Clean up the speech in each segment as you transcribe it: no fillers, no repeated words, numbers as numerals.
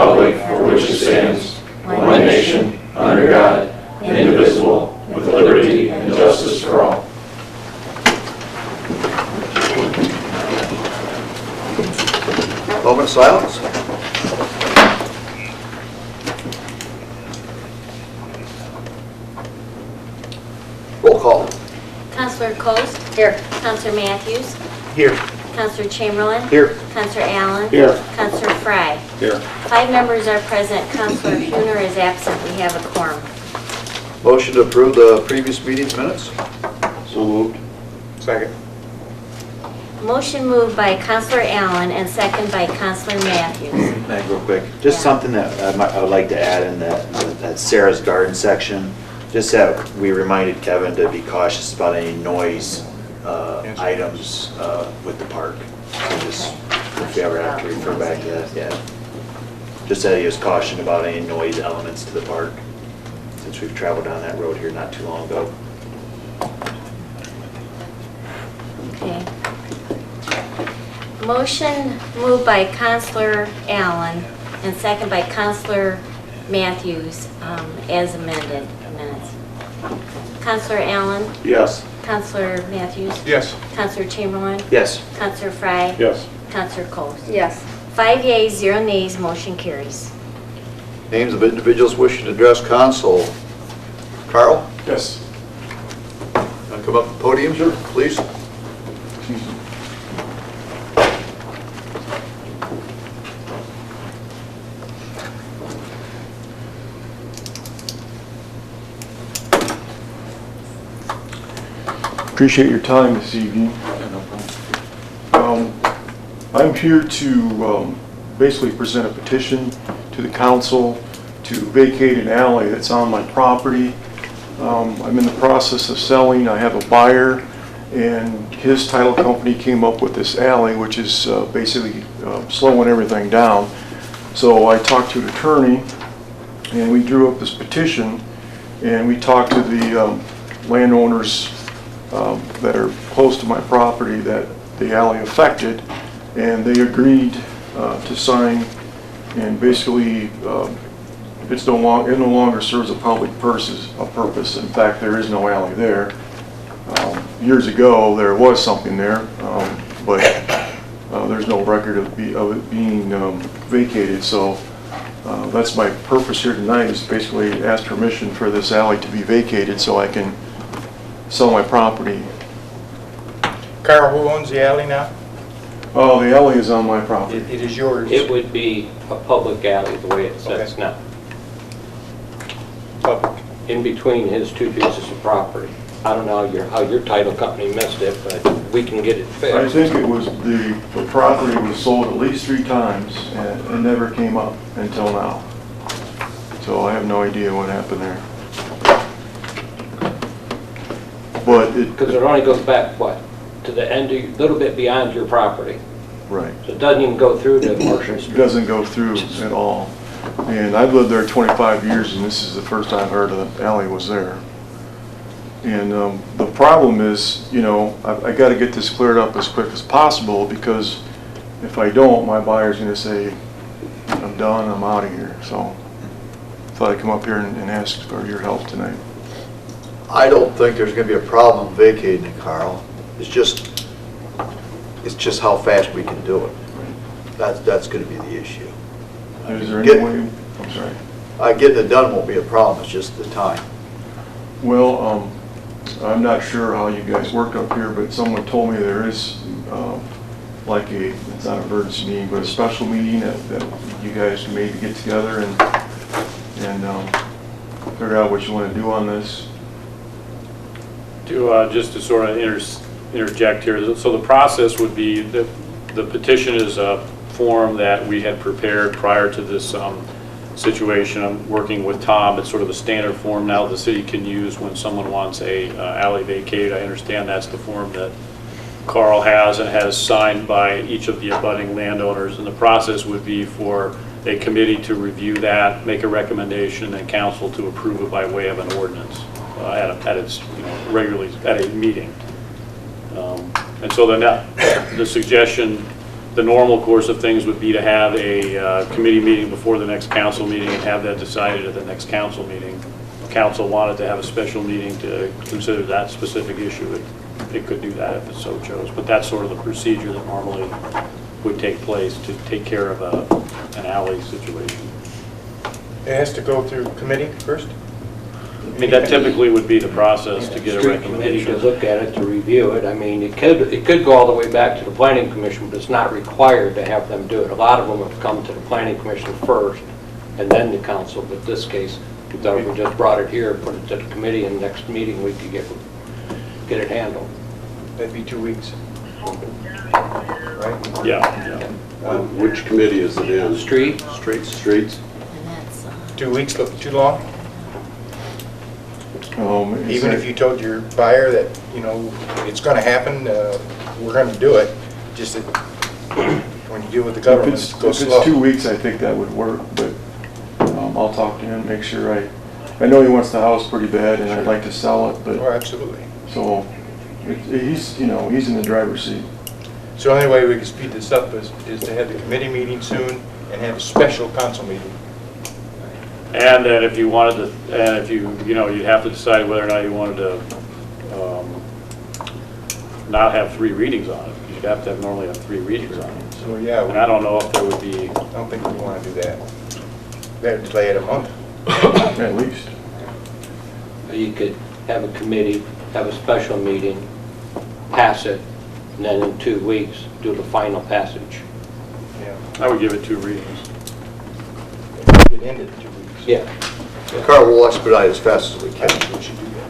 republic for which it stands, one nation, under God, indivisible, with liberty and justice for all. Moment of silence. Roll call. Counselor Coast? Here. Counselor Matthews? Here. Counselor Chamberlain? Here. Counselor Allen? Here. Counselor Fry? Here. 5 members are present. Counselor Huner is absent. We have a quorum. Motion to approve the previous meeting's minutes. So moved. Second. Motion moved by Counselor Allen and second by Counselor Matthews. Meg, real quick, just Yeah. something that I would like to add in that Sarah's Garden section, just that we reminded Kevin to be cautious about any noise items with the park. So just, if we ever have to refer back to that, yeah. Just that he was cautioned about any noise elements to the park, since we've traveled down that road here not too long ago. Okay. Motion moved by Counselor Allen and second by Counselor Matthews as amended minutes. Counselor Allen? Yes. Counselor Matthews? Yes. Counselor Chamberlain? Yes. Counselor Fry? Yes. Counselor Coast? Yes. 5 yeas, 0 nays, motion carries. Names of individuals wishing to address council. Carl, Yes. come up to the podium, sir, please. Appreciate your time this evening. I'm here to basically present a petition to the council to vacate an alley that's on my property. I'm in the process of selling. I have a buyer, and his title company came up with this alley, which is basically slowing everything down. So I talked to an attorney, and we drew up this petition, and we talked to the landowners that are close to my property that the alley affected, and they agreed to sign, and basically it no longer serves a public purpose. In fact, there is no alley there. Years ago there was something there, but there's no record of it being vacated. So that's my purpose here tonight, is basically ask permission for this alley to be vacated so I can sell my property. Carl, who owns the alley now? Oh, the alley is on my property. It is yours. It would be a public alley, the way it sits Okay. now, Public. in between his 2 pieces of property. I don't know how your title company missed it, but we can get it I fixed. think it was, the property was sold at least 3 times and it never came up until now. So I have no idea what happened there. But Because it only goes back, what, to the end, a little bit beyond your property. right. So it doesn't even go through to Marshall It Street. doesn't go through at all. And I've lived there 25 years, and this is the first I've heard of the alley was there. And the problem is, you know, I got to get this cleared up as quick as possible, because if I don't, my buyer's going to say, I'm done, I'm out of here. So thought I'd come up here and ask for your help tonight. I don't think there's going to be a problem vacating it, Carl. It's just how fast we can do it. That's going to be the issue. Is there any way, I'm sorry. Getting it done won't be a problem, it's just the time. Well, I'm not sure how you guys work up here, but someone told me there is like it's not an emergency meeting, but a special meeting that you guys can maybe get together and figure out what you want to do on this. Just to sort of interject here, so the process would be that the petition is a form that we had prepared prior to this situation. I'm working with Tom. It's sort of a standard form now the city can use when someone wants a alley vacated. I understand that's the form that Carl has and has signed by each of the abutting landowners, and the process would be for a committee to review that, make a recommendation, and council to approve it by way of an ordinance at its regularly at a meeting. And so then the suggestion the normal course of things would be to have a committee meeting before the next council meeting and have that decided at the next council meeting. If council wanted to have a special meeting to consider that specific issue, it could do that if it so chose. But that's sort of the procedure that normally would take place to take care of an alley situation. It has to go through committee first? I mean, that typically would be the process to get a Street committee to recommendation. look at it, to review it. I mean, it could go all the way back to the planning commission, but it's not required to have them do it. A lot of them have come to the planning commission first and then the council, but this case, we thought if we just brought it here, put it to the committee, and next meeting we could get it handled. That'd be 2 weeks. Right? Yeah. Which committee is it in? Street, Streets. And that's, 2 weeks look too long? Is Even that- if you told your buyer that, you know, it's gonna happen, we're gonna do it, just that when you deal with the If government, it's, it goes if it's 2 slow. weeks, I think that would work, but I'll talk to him, make sure I know he wants the house pretty bad and I'd like to sell it, Oh, but, absolutely. so, he's, you know, he's in the driver's seat. So the only way we can speed this up is to have the committee meeting soon and have a special council meeting. And that if you wanted to, and if you know, you'd have to decide whether or not you wanted to not have 3 readings on it. You'd have to have normally have 3 readings on it. So, yeah, And I don't know if there would be, I don't think we wanna do that. Better delay it a month. At least. you could have a committee, have a special meeting, pass it, and then in 2 weeks, do the final passage. Yeah. I would give it 2 readings. It ended in 2 weeks. Yeah. Carl, we'll expedite as fast as we I can. think we should do that.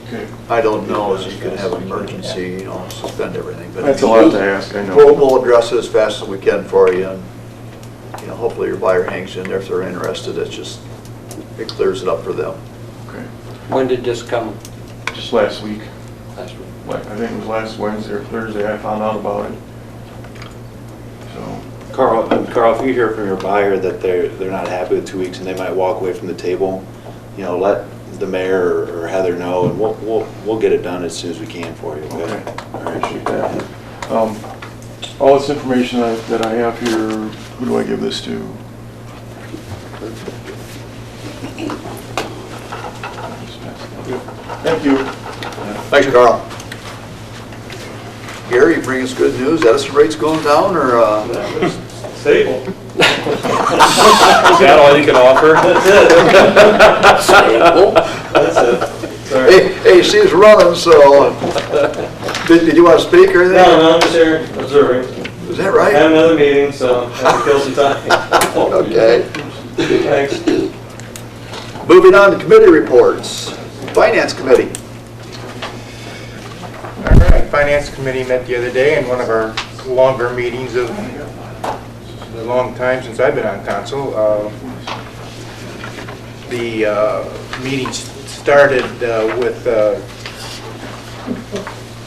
Okay. I don't know if you could have an emergency, you know, suspend everything, but. That's a lot to ask, I know. We'll address it as fast as we can for you, and, you know, hopefully your buyer hangs in there if they're interested. It's just, it clears it up for them. Okay. When did this come Just last week, last week? I think it was last Wednesday or Thursday, I found out about it. So, Carl, if you hear from your buyer that they're not happy with 2 weeks and they might walk away from the table, you know, let the mayor or Heather know, and we'll get it done as soon as we can for you, okay? okay, All I right. appreciate that. All this information that I have here, who do I give this to? Thank you. Thanks, Carl. Gary, you bring us good news. Edison rate's going down, or? Stable. Is that all you can offer? Stable. That's it. Sorry. Hey, she's running, so. Did you want to speak or anything? No, I'm just here observing. Is that I right? have another meeting, so I have to kill some time. Okay. Thanks. Moving on to committee reports. Finance Committee. All right, Finance Committee met the other day in one of our longer meetings of the long time since I've been on council. The meeting started with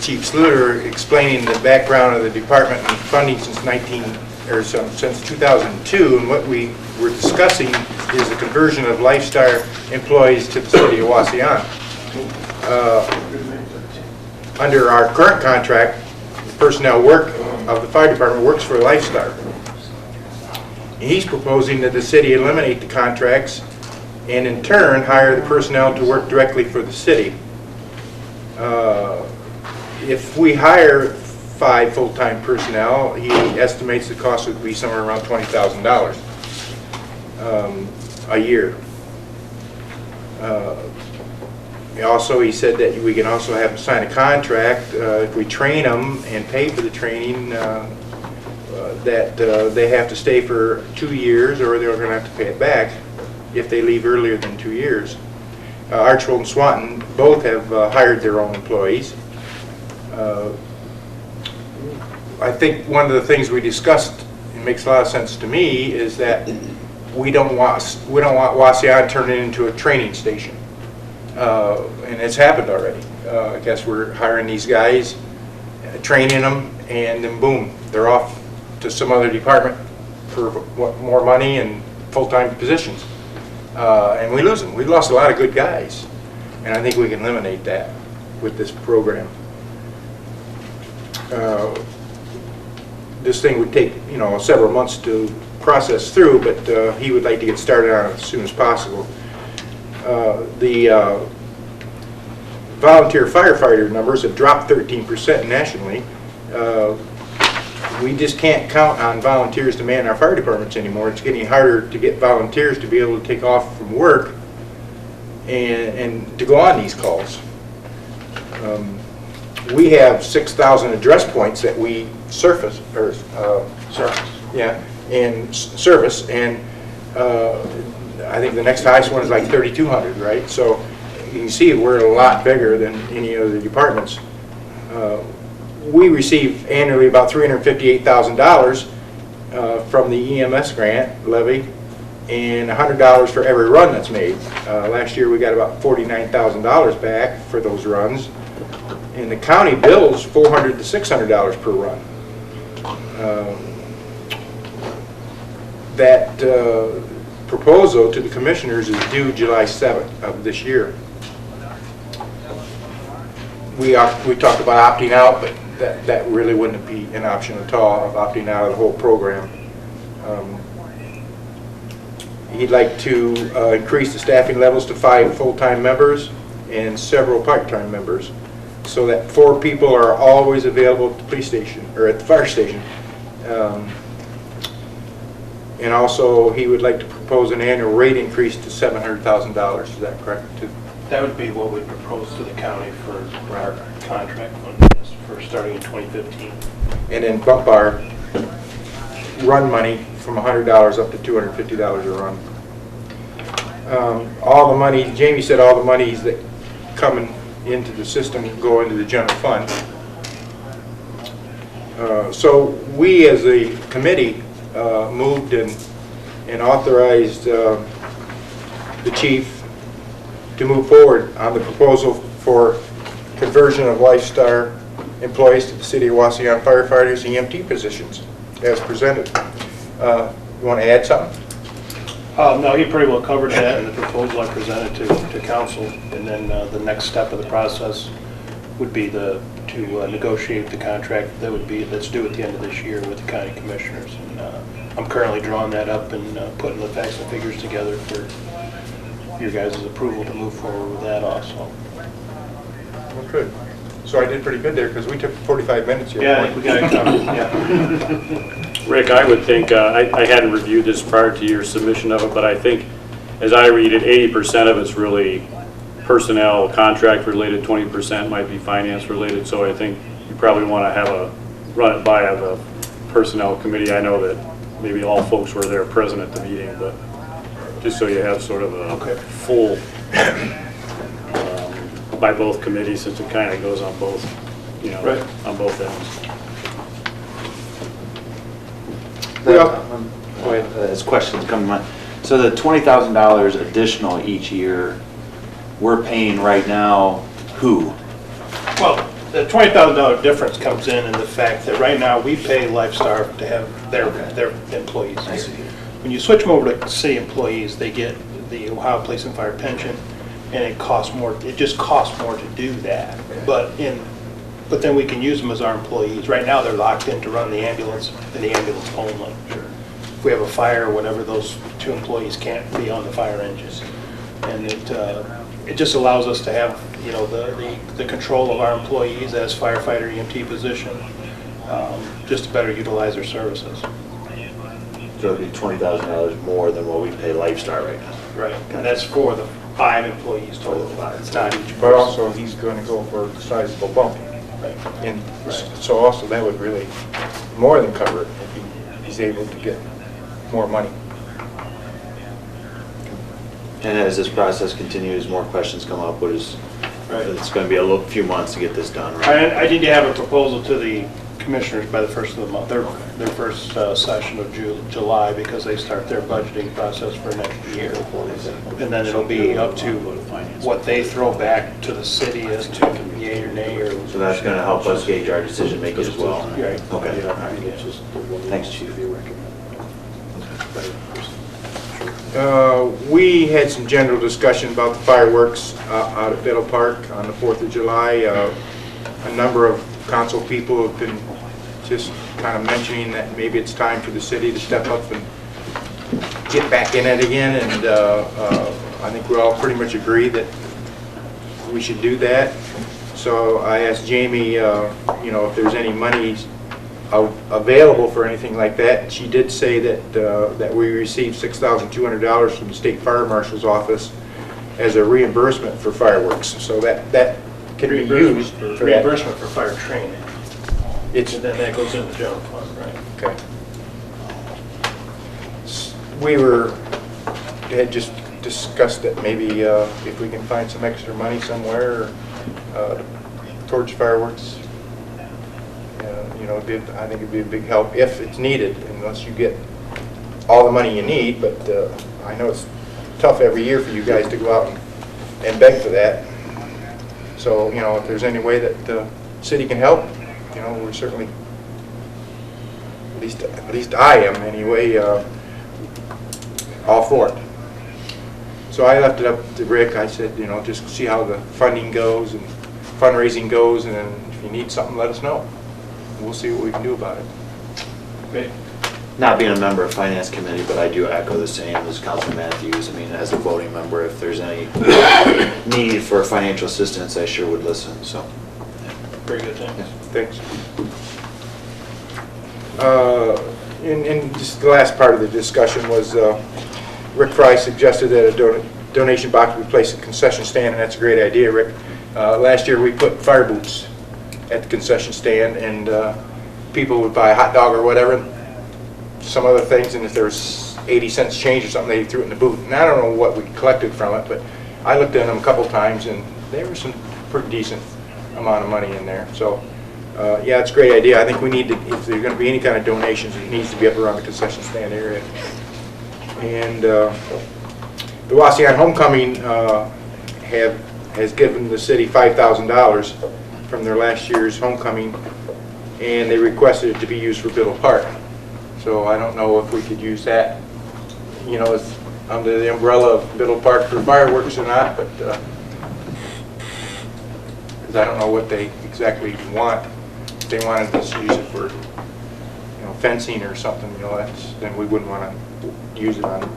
Chief Sluter explaining the background of the department and funding since 2002, and what we were discussing is the conversion of Lifestar employees to the city of Wauseon. Under our current contract, the personnel of the fire department works for Lifestar. He's proposing that the city eliminate the contracts and in turn hire the personnel to work directly for the city. If we hire 5 full-time personnel, he estimates the cost would be somewhere around $20,000 a year. He said that we can also have them sign a contract if we train them and pay for the training, that they have to stay for 2 years or they're going to have to pay it back if they leave earlier than 2 years. Archbold and Swanton both have hired their own employees. I think one of the things we discussed, it makes a lot of sense to me, is that we don't want Wauseon turning into a training station. And it's happened already. I guess we're hiring these guys, training them, and then boom, they're off to some other department for more money and full-time positions. And we lose them. We've lost a lot of good guys. And I think we can eliminate that with this program. this thing would take, several months to process through, but he would like to get started on it as soon as possible. The volunteer firefighter numbers have dropped 13% nationally. We just can't count on volunteers to man our fire departments anymore. It's getting harder to get volunteers to be able to take off from work and to go on these calls. We have 6,000 address points that we service, and service, and I think the next highest one is like 3,200, right? So you can see we're a lot bigger than any other departments. We receive annually about $358,000 from the EMS grant levy, and $100 for every run that's made. Last year we got about $49,000 back for those runs, and the county bills $400 to $600 per run. That proposal to the commissioners is due July 7th of this year. We talked about opting out, but that really wouldn't be an option at all, of opting out of the whole program. He'd like to increase the staffing levels to 5 full-time members and several part-time members, so that 4 people are always available at the police station, or at the fire station. And also, he would like to propose an annual rate increase to $700,000. Is that correct, too? That would be what we propose to the county for our contract funding for starting in 2015. And then bump our run money from $100 up to $250 a run. All the money, Jamie said all the monies that coming into the system go into the general fund. So we as a committee moved and authorized the chief to move forward on the proposal for conversion of Lifestar employees to the City of Wauseon firefighters EMT positions as presented. You want to add something? No, he pretty well covered that in the proposal I presented to council, and then the next step of the process would be to negotiate the contract that's due at the end of this year with the county commissioners. And I'm currently drawing that up and putting the facts and figures together for your guys' approval to move forward with that also. Well, good. So I did pretty good there, because we took 45 minutes here. Yeah, I think we got it covered. Yeah. Rick, I would think, I hadn't reviewed this prior to your submission of it, but I think, as I read it, 80% of it's really personnel, contract related, 20% might be finance related, so I think you probably want to run it by the personnel committee. I know that maybe all folks were there present at the meeting, but just so you have sort of a full, by both committees, since it kind of goes on both, on both ends. As questions come to mind. So the $20,000 additional each year, we're paying right now who? Well, the $20,000 difference comes in the fact that right now we pay Lifestar to have their employees. When you switch them over to city employees, they get the Ohio Police and Fire pension, and it costs more. It just costs more to do that. But then we can use them as our employees. Right now they're locked in to run the ambulance and the ambulance only. If we have a fire or whatever, those 2 employees can't be on the fire engines. And it just allows us to have the control of our employees as firefighter EMT position, just to better utilize their services. So it'd be $20,000 more than what we pay Lifestar right now. Right, and that's for the 5 employees total. It's not each person. But also, he's going to go for a sizable bump. Right. And so also, that would really more than cover it if he's able to get more money. And as this process continues, more questions come up, it's going to be a few months to get this done, right? I need to have a proposal to the commissioners by the first of the month, their first session of July, because they start their budgeting process for next year. And then it'll be up to what they throw back to the city as to yay or nay. So that's going to help us gauge our decision making as well. Right. Okay. All right. Thanks, Chief. We had some general discussion about the fireworks out at Biddle Park on the 4th of July. A number of council people have been just kind of mentioning that maybe it's time for the city to step up and get back in it again, and I think we all pretty much agree that we should do that. So I asked Jamie, if there's any money available for anything like that. She did say that we received $6,200 from the State Fire Marshal's office as a reimbursement for fireworks. So that can be used for that. Reimbursement for fire training. And then that goes in the general fund, right? Okay. We had just discussed that maybe if we can find some extra money somewhere towards fireworks, I think it'd be a big help if it's needed, unless you get all the money you need. But I know it's tough every year for you guys to go out and beg for that. So, if there's any way that the city can help, we're certainly, at least I am anyway, all for it. So I left it up to Rick. I said, just see how the funding goes and fundraising goes, and then if you need something, let us know. We'll see what we can do about it. Great. Not being a member of Finance Committee, but I do echo the same as Councilman Matthews. I mean, as a voting member, if there's any need for financial assistance, I sure would listen, so. Very good, thanks. Thanks. And just the last part of the discussion was Rick Fry suggested that a donation box be placed at the concession stand, and that's a great idea, Rick. Last year we put fire boots at the concession stand, and people would buy a hot dog or whatever, some other things, and if there was 80 cents change or something, they threw it in the boot. And I don't know what we collected from it, but I looked at them a couple times, and there was some pretty decent amount of money in there. So, yeah, it's a great idea. I think we need to, if there's going to be any kind of donations, it needs to be up around the concession stand area. And the Wauseon Homecoming has given the city $5,000 from their last year's homecoming, and they requested it to be used for Biddle Park. So I don't know if we could use that, as under the umbrella of Biddle Park for fireworks or not, but because I don't know what they exactly want. If they wanted us to use it for, fencing or something, then we wouldn't want to use it on it.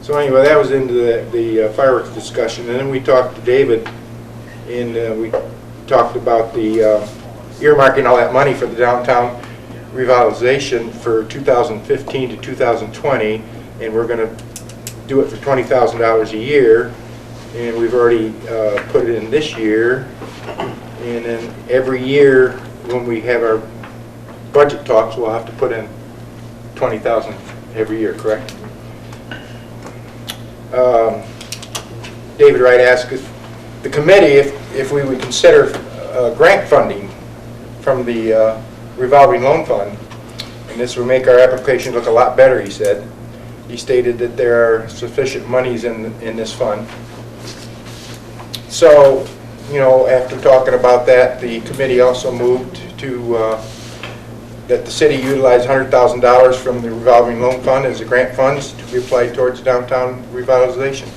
So anyway, that was into the fireworks discussion, and then we talked to David, and we talked about the earmarking all that money for the downtown revitalization for 2015 to 2020, and we're going to do it for $20,000 a year, and we've already put it in this year, and then every year when we have our budget talks, we'll have to put in $20,000 every year, correct? David Wright asked if the committee if we would consider grant funding from the revolving loan fund, and this will make our application look a lot better, he said. He stated that there are sufficient monies in this fund. So, after talking about that, the committee also moved to that the city utilize $100,000 from the revolving loan fund as the grant funds to be applied towards downtown revitalization.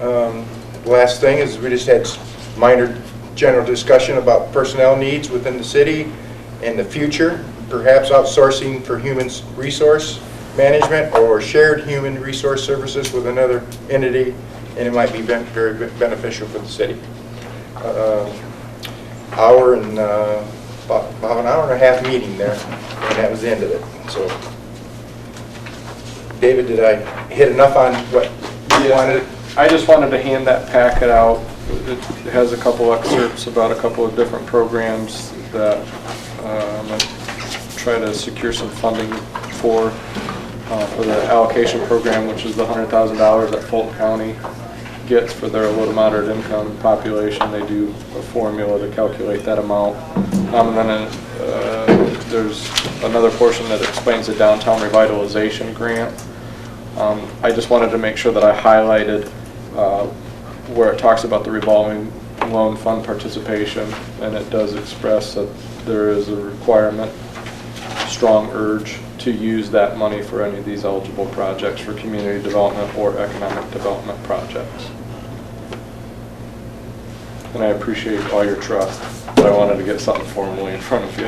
The last thing is we just had minor general discussion about personnel needs within the city and the future, perhaps outsourcing for human resource management or shared human resource services with another entity, and it might be very beneficial for the city. Hour and about an hour and a half meeting there, and that was the end of it. So, David, did I hit enough on what you wanted? I just wanted to hand that packet out. It has a couple excerpts about a couple of different programs that I'm going to try to secure some funding for the allocation program, which is the $100,000 that Fulton County gets for their low to moderate income population. They do a formula to calculate that amount. And then there's another portion that explains the downtown revitalization grant. I just wanted to make sure that I highlighted where it talks about the revolving loan fund participation, and it does express that there is a requirement, strong urge to use that money for any of these eligible projects for community development or economic development projects. and I appreciate all your trust, but I wanted to get something formally in front of you.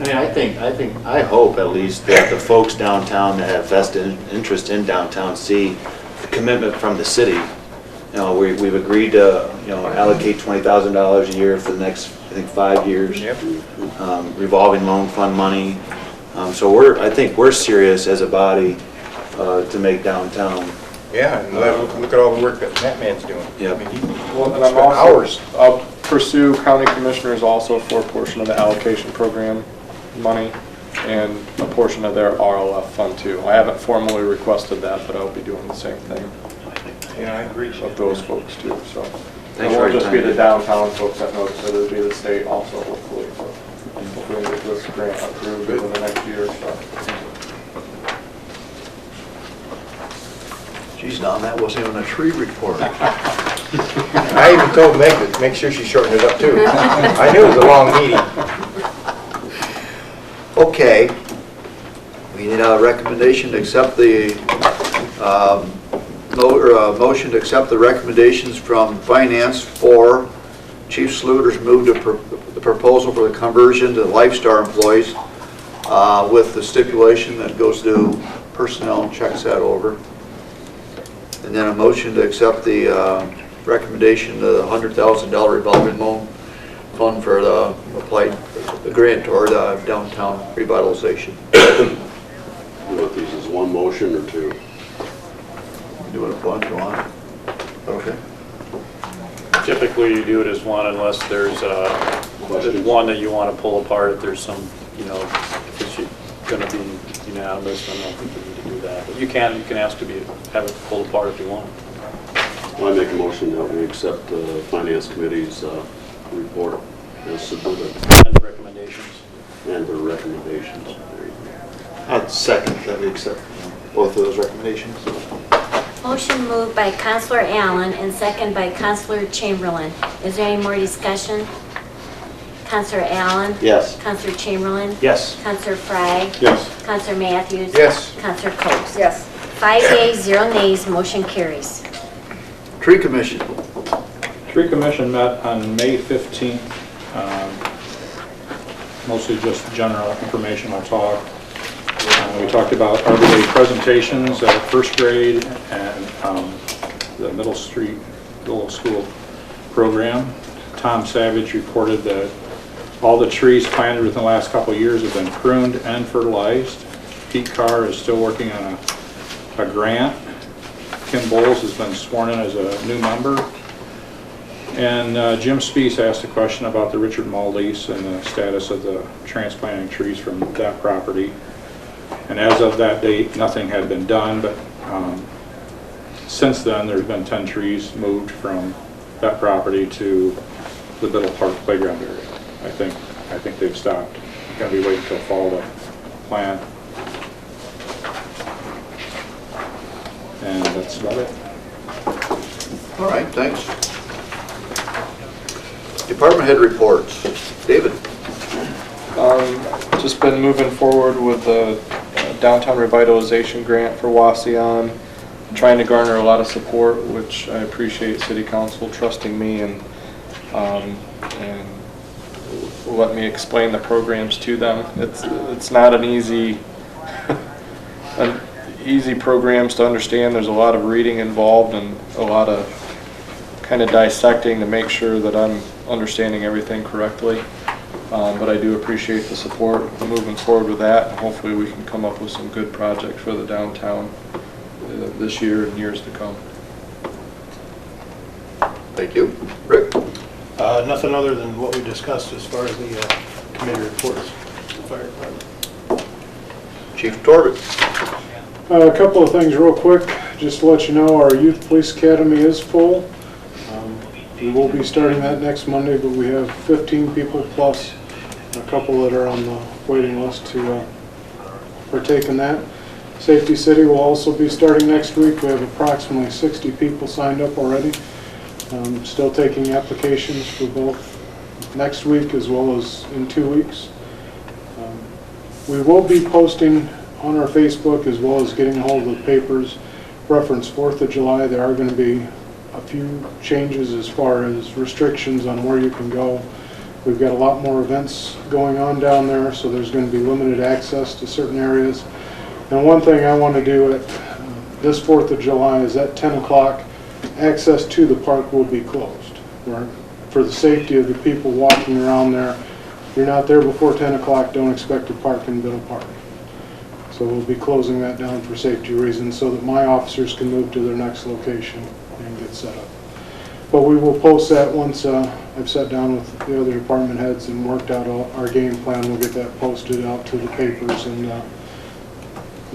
I mean, I hope at least that the folks downtown that have vested interest in downtown see the commitment from the city. You know, we've agreed to, you know, allocate $20,000 a year for the next, I think, 5 years. Yep. Revolving loan fund money. So I think we're serious as a body to make downtown. Yeah, and look at all the work that that man's doing. Yep. I mean, he Well, and I'm spent also, hours. I'll pursue county commissioners also for a portion of the allocation program money and a portion of their RLF fund too. I haven't formally requested that, but I'll be doing the same thing Yeah, I agree. with those folks too, so. It Thanks for won't your just just be time. the downtown folks that notice it, it'll be the state also, hopefully. So hopefully we'll get this grant approved within the next year or so. Geez, Don, that wasn't even a tree report. I even told Meg to make sure she shortened it up too. I knew it was a long meeting. Okay. We need a recommendation to accept the, motion to accept the recommendations from Finance for Chief Sluter's move to the proposal for the conversion to Lifestar employees with the stipulation that goes to personnel and checks that over. And then a motion to accept the recommendation, the $100,000 revolving loan fund for the applied, the grant toward downtown revitalization. You want these as one motion or two? Do it if you want. Okay. Typically, you do it as one unless there's Questions? one that you want to pull apart. If there's some, you know, if it's going to be unanimous, then I don't think you need to do that. But you can ask to have it pulled apart if you want. I make a motion that we accept the Finance Committee's report as submitted And the recommendations. and their recommendations. I'd second that we accept both of those recommendations. Motion moved by Counselor Allen and second by Counselor Chamberlain. Is there any more discussion? Counselor Allen? Yes. Counselor Chamberlain? Yes. Counselor Frye? Yes. Counselor Matthews? Yes. Counselor Coats? Yes. 5 yeas, 0 nays, motion carries. Tree Commission. Tree Commission met on May 15th, mostly just general informational talk. We talked about Arbor Day presentations at first grade and the middle school program. Tom Savage reported that all the trees planted within the last couple of years have been pruned and fertilized. Pete Carr is still working on a grant. Kim Bowles has been sworn in as a new member. And Jim Spees asked a question about the Richard Mall lease and the status of the transplanting trees from that property. And as of that date, nothing had been done, but since then, there's been 10 trees moved from that property to the Biddle Park playground area. I think they've stopped. Gonna be waiting till fall to plant. And that's about it. All right, thanks. Department head reports. David? Just been moving forward with the downtown revitalization grant for Wauseon. Trying to garner a lot of support, which I appreciate City Council trusting me and let me explain the programs to them. It's not an easy programs to understand. There's a lot of reading involved and a lot of kind of dissecting to make sure that I'm understanding everything correctly. But I do appreciate the support moving forward with that. And hopefully we can come up with some good projects for the downtown this year and years to come. Thank you. Rick? Nothing other than what we discussed as far as the committee reports. Fire department. Chief Torvik? A couple of things real quick, just to let you know, our Youth Police Academy is full. We will be starting that next Monday, but we have 15 people plus a couple that are on the waiting list to partake in that. Safety City will also be starting next week. We have approximately 60 people signed up already. Still taking applications for both next week as well as in 2 weeks. We will be posting on our Facebook as well as getting a hold of the papers. Reference 4th of July, there are going to be a few changes as far as restrictions on where you can go. We've got a lot more events going on down there, so there's going to be limited access to certain areas. And one thing I want to do at this 4th of July is at 10 o'clock, access to the park will be closed. For the safety of the people walking around there, if you're not there before 10 o'clock, don't expect to park in Biddle Park. So we'll be closing that down for safety reasons so that my officers can move to their next location and get set up. But we will post that once I've sat down with the other department heads and worked out our game plan. We'll get that posted out to the papers and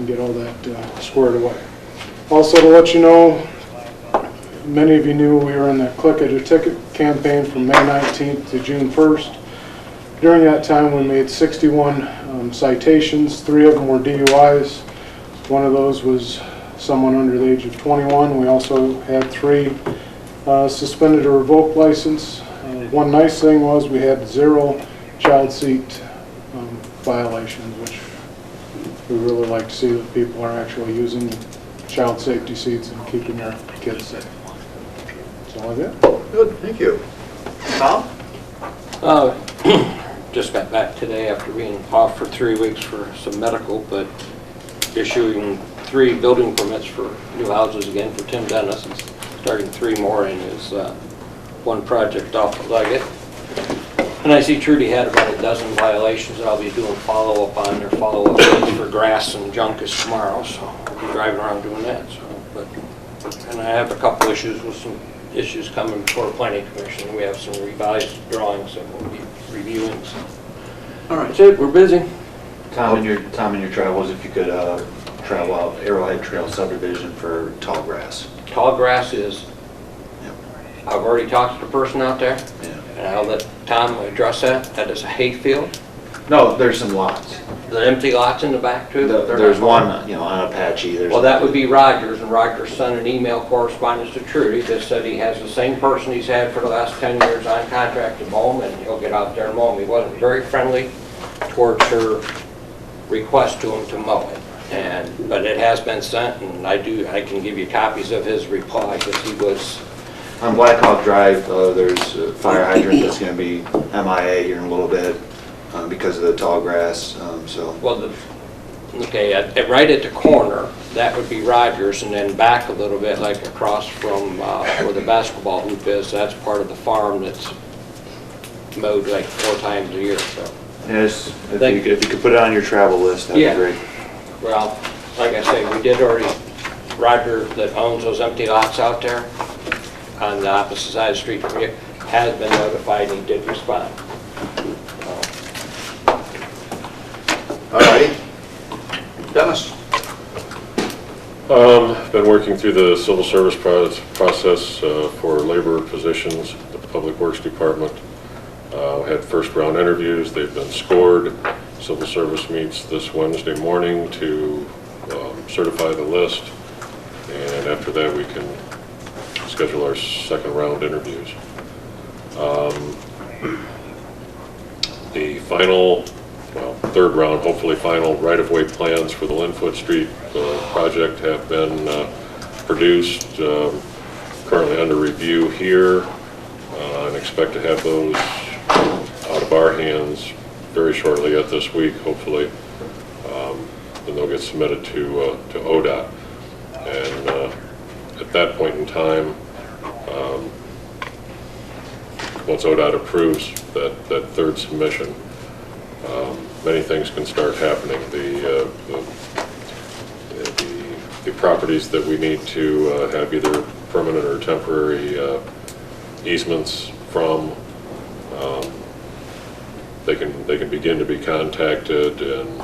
get all that squared away. Also, to let you know, many of you knew we were in the Click It a Ticket campaign from May 19th to June 1st. During that time, we made 61 citations. 3 of them were DUIs. One of those was someone under the age of 21. We also had 3 suspended or revoked license. One nice thing was we had 0 child seat violations, which we really like to see that people are actually using child safety seats and keeping their kids safe. That's all I got. Good, thank you. Tom? Just got back today after being off for 3 weeks for some medical, but issuing 3 building permits for new houses again for Tim Dennis. He's starting 3 more in his one project off of Leggett. And I see Trudy had about a dozen violations that I'll be doing follow-up on. Their follow-up is for grass and junk is tomorrow, so I'll be driving around doing that. And I have a couple issues with some issues coming before the Planning Commission. We have some revised drawings that we'll be reviewing. So. All right. That's it. We're busy. Tom, in your travels, if you could travel out Arrowhead Trail subdivision for tall grass. Tall grass is, Yep. I've already talked to the person out there, Yeah. and I'll let Tom address that. That is a hayfield. No, there's some lots. The empty lots in the back too? There's one, on Apache. There's Well, that would be Rogers, and Rogers sent an email correspondence to Trudy that said he has the same person he's had for the last 10 years on contract to mow him, and he'll get out there and mow him. He wasn't very friendly towards her request to him to mow it. But it has been sent, and I can give you copies of his reply, because he was... On Black Hawk Drive, there's a fire hydrant that's going to be MIA here in a little bit because of the tall grass, so. Well, right at the corner, that would be Rogers, and then back a little bit, like across from where the basketball hoop is, that's part of the farm that's mowed like 4 times a year, so. Yes, if you could put it on your travel list, that'd be great. Well, like I say, we did already, Roger that owns those empty lots out there on the opposite side of the street from you has been notified and he did respond. All right. Dennis? Been working through the civil service process for labor positions at the Public Works Department. Had first round interviews. They've been scored. Civil Service meets this Wednesday morning to certify the list, and after that we can schedule our second round interviews. The final, third round, hopefully final right-of-way plans for the Linfoot Street project have been produced, currently under review here, and expect to have those out of our hands very shortly, yet this week, hopefully. Then they'll get submitted to ODOT. And at that point in time, once ODOT approves that third submission, many things can start happening. The properties that we need to have either permanent or temporary easements from, they can begin to be contacted, and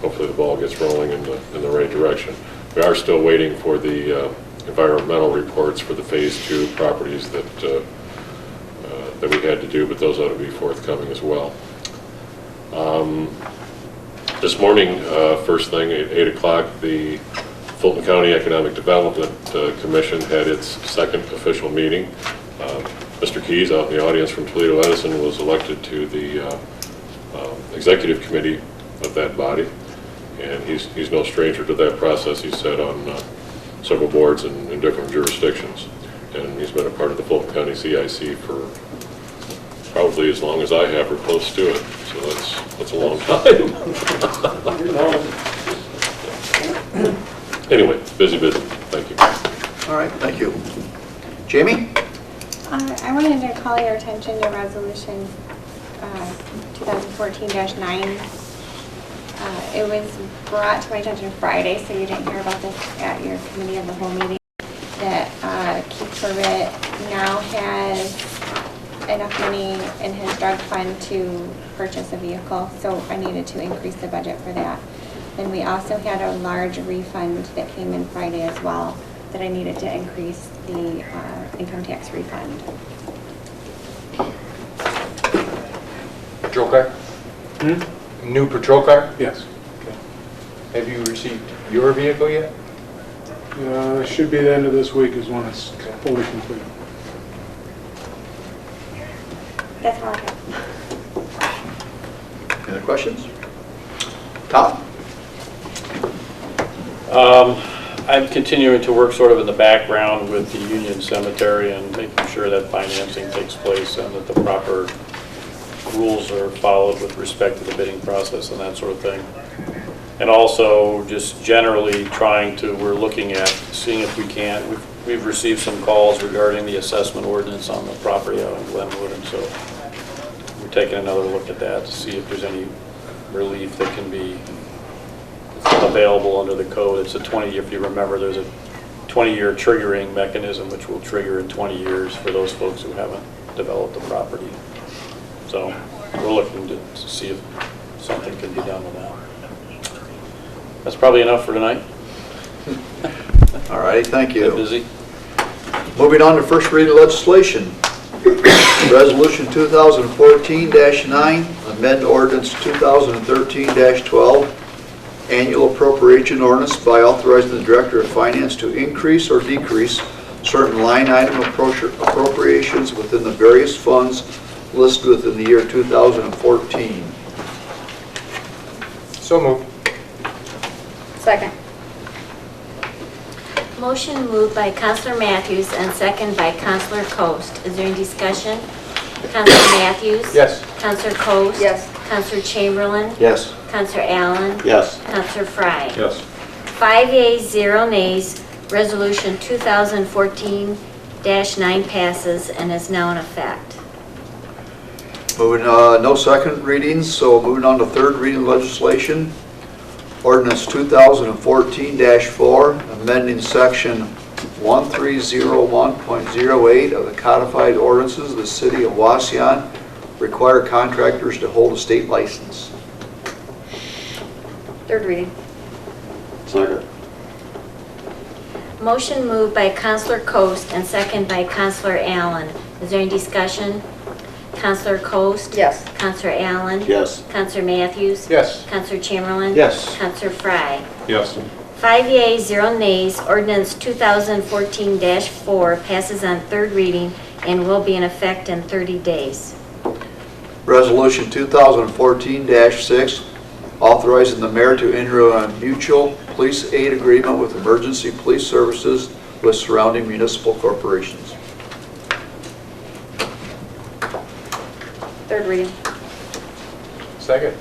hopefully the ball gets rolling in the right direction. We are still waiting for the environmental reports for the Phase 2 properties that we had to do, but those ought to be forthcoming as well. This morning, first thing at 8 o'clock, the Fulton County Economic Development Commission had its second official meeting. Mr. Keys, out in the audience from Toledo Edison, was elected to the executive committee of that body, and he's no stranger to that process. He's sat on several boards in different jurisdictions. and he's been a part of the Fulton County CIC for probably as long as I have or close to it, so that's a long time. Anyway, busy, thank you. All right, thank you. Jamie? I wanted to call your attention to Resolution 2014-9. It was brought to my attention Friday, so you didn't hear about this at your committee of the whole meeting, that Keith Corbett now has enough money in his drug fund to purchase a vehicle, so I needed to increase the budget for that. Then we also had a large refund that came in Friday as well, that I needed to increase the income tax refund. Patrol car? New patrol car? Yes. Have you received your vehicle yet? It should be the end of this week is when it's fully complete. That's all I have. Any other questions? Tom? I'm continuing to work sort of in the background with the Union Cemetery and making sure that financing takes place and that the proper rules are followed with respect to the bidding process and that sort of thing. And also just generally we're looking at seeing if we can, we've received some calls regarding the assessment ordinance on the property out in Glenwood, and so we're taking another look at that to see if there's any relief that can be available under the code. It's a 20, if you remember, there's a 20-year triggering mechanism which will trigger in 20 years for those folks who haven't developed the property. So we're looking to see if something can be done with that. That's probably enough for tonight. All righty, thank you. Been busy. Moving on to first reading legislation. Resolution 2014-9, amend ordinance 2013-12, annual appropriation ordinance by authorizing the Director of Finance to increase or decrease certain line item appropriations within the various funds listed within the year 2014. So moved. Second. Motion moved by Counselor Matthews and second by Counselor Coast. Is there any discussion? Counselor Matthews? Yes. Counselor Coast? Yes. Counselor Chamberlain? Yes. Counselor Allen? Yes. Counselor Fry? Yes. 5 yeas, 0 nays. Resolution 2014-9 passes and is now in effect. Moving, no second readings, so moving on to third reading legislation. Ordinance 2014-4, amending section 1301.08 of the codified ordinances of the city of Wauseon, require contractors to hold a state license. Third reading. Second. Motion moved by Counselor Coast and second by Counselor Allen. Is there any discussion? Counselor Coast? Yes. Counselor Allen? Yes. Counselor Matthews? Yes. Counselor Chamberlain? Yes. Counselor Fry? Yes. 5 yeas, 0 nays. Ordinance 2014-4 passes on third reading and will be in effect in 30 days. Resolution 2014-6, authorizing the mayor to enter a mutual police aid agreement with emergency police services with surrounding municipal corporations. Third reading. Second.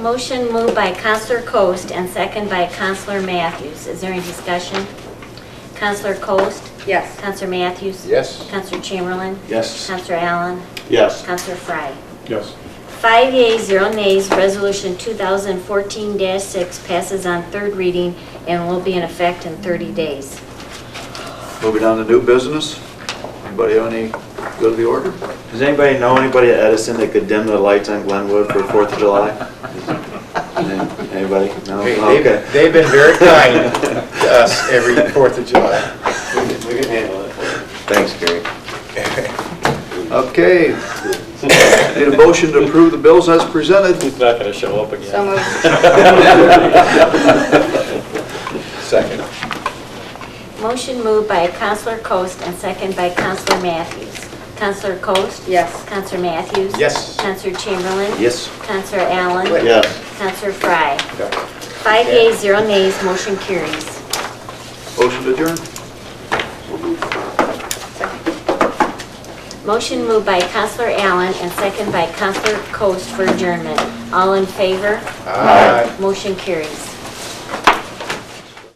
Motion moved by Counselor Coast and second by Counselor Matthews. Is there any discussion? Counselor Coast? Yes. Counselor Matthews? Yes. Counselor Chamberlain? Yes. Counselor Allen? Yes. Counselor Fry? Yes. 5 yeas, 0 nays. Resolution 2014-6 passes on third reading and will be in effect in 30 days. Moving on to new business. Anybody have any good of the order? Does anybody know anybody at Edison that could dim the lights on Glenwood for 4th of July? Anybody? No? Okay. They've been very kind to us every 4th of July. We can handle it. Thanks, Gary. Okay. Need a motion to approve the bills as presented. He's not going to show up again. So moved. Second. Motion moved by Counselor Coast and second by Counselor Matthews. Counselor Coast? Yes. Counselor Matthews? Yes. Counselor Chamberlain? Yes. Counselor Allen? Yes. Counselor Fry? 5 yeas, 0 nays. Motion carries. Motion to adjourn. Motion moved by Counselor Allen and second by Counselor Coast for adjournment. All in favor? Aye. Motion carries.